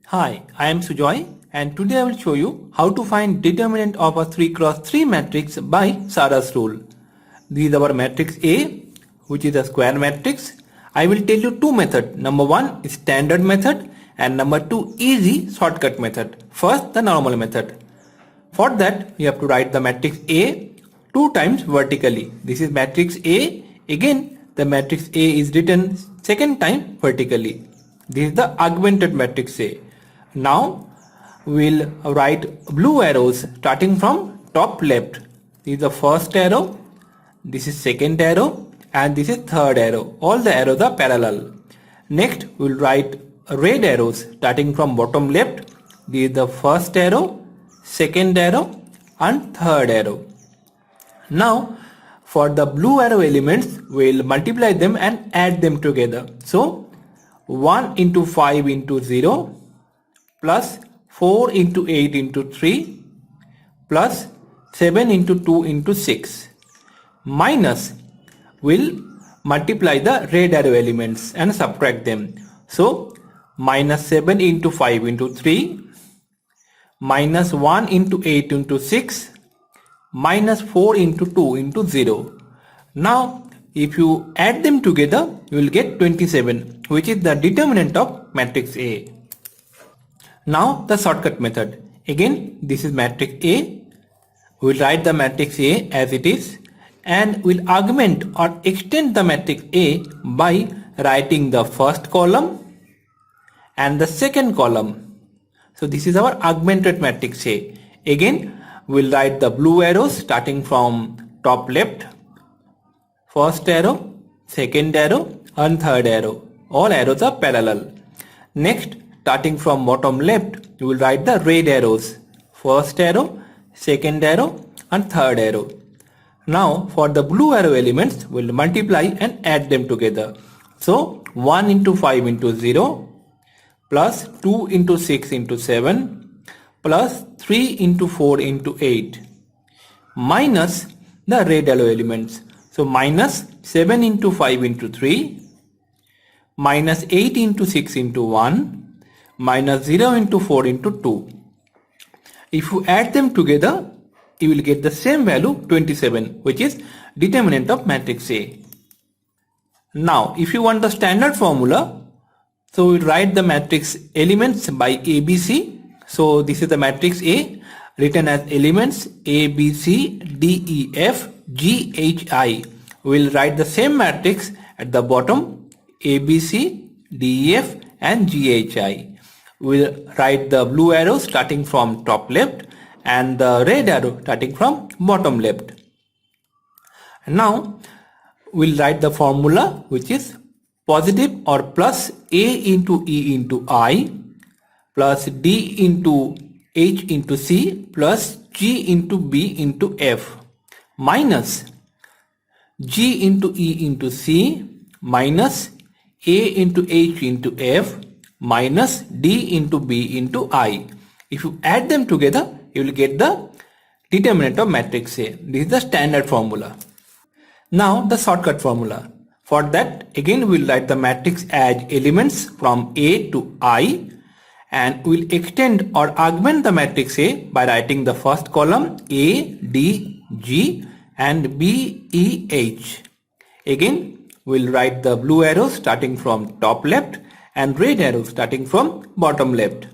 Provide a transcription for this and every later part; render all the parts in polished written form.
Hi, I am Sujoy and today I will show you how to find determinant of a 3x3 matrix by Sarrus rule. This is our matrix A, which is a square matrix. I will tell you two methods. Number one is standard method and number two easy shortcut method. First, the normal method. For that, you have to write the matrix A two times vertically. This is matrix A. Again, the matrix A is written second time vertically. This is the augmented matrix A. Now we'll write blue arrows starting from top left. This is the first arrow, this is second arrow and this is third arrow. All the arrows are parallel. Next we'll write red arrows starting from bottom left. This is the first arrow, second arrow and third arrow. Now for the blue arrow elements we'll multiply them and add them together. So 1 into 5 into 0 plus 4 into 8 into 3 plus 7 into 2 into 6 minus will multiply the red arrow elements and subtract them. So minus 7 into 5 into 3 minus 1 into 8 into 6 minus 4 into 2 into 0. Now if you add them together you will get 27, which is the determinant of matrix A. Now the shortcut method. Again this is matrix A. We will write the matrix A as it is and we'll augment or extend the matrix A by writing the first column and the second column. So this is our augmented matrix A. Again we'll write the blue arrows starting from top left. First arrow, second arrow and third arrow. All arrows are parallel. Next, starting from bottom left, you will write the red arrows. First arrow, second arrow and third arrow. Now for the blue arrow elements, we will multiply and add them together. So 1 into 5 into 0 plus 2 into 6 into 7 plus 3 into 4 into 8 minus the red arrow elements. So minus 7 into 5 into 3 minus 8 into 6 into 1 minus 0 into 4 into 2. If you add them together, you will get the same value 27, which is determinant of matrix A. Now if you want the standard formula, so we will write the matrix elements by ABC. So this is the matrix A written as elements A, B, C, D, E, F, G, H, I. We will write the same matrix at the bottom A, B, C, D, E, F and G, H, I. We will write the blue arrow starting from top left and the red arrow starting from bottom left. Now we will write the formula, which is positive or plus A into E into I plus D into H into C plus G into B into F minus G into E into C minus A into H into F minus D into B into I. If you add them together, you will get the determinant of matrix A. This is the standard formula. Now the shortcut formula. For that, again we will write the matrix as elements from A to I and we will extend or augment the matrix A by writing the first column A, D, G and B, E, H. Again we will write the blue arrows starting from top left and red arrows starting from bottom left,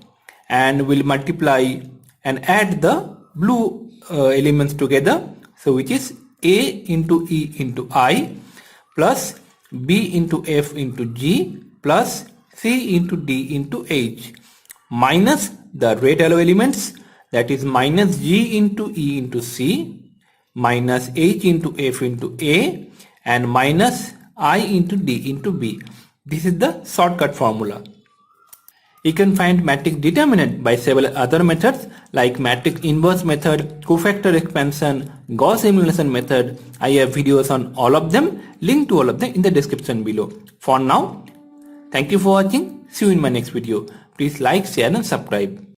and we will multiply and add the blue elements together. So which is A into E into I plus B into F into G plus C into D into H minus the red arrow elements, that is minus G into E into C minus H into F into A and minus I into D into B. This is the shortcut formula. You can find matrix determinant by several other methods like matrix inverse method, cofactor expansion, Gauss elimination method. I have videos on all of them. Link to all of them in the description below. For now, thank you for watching. See you in my next video. Please like, share and subscribe.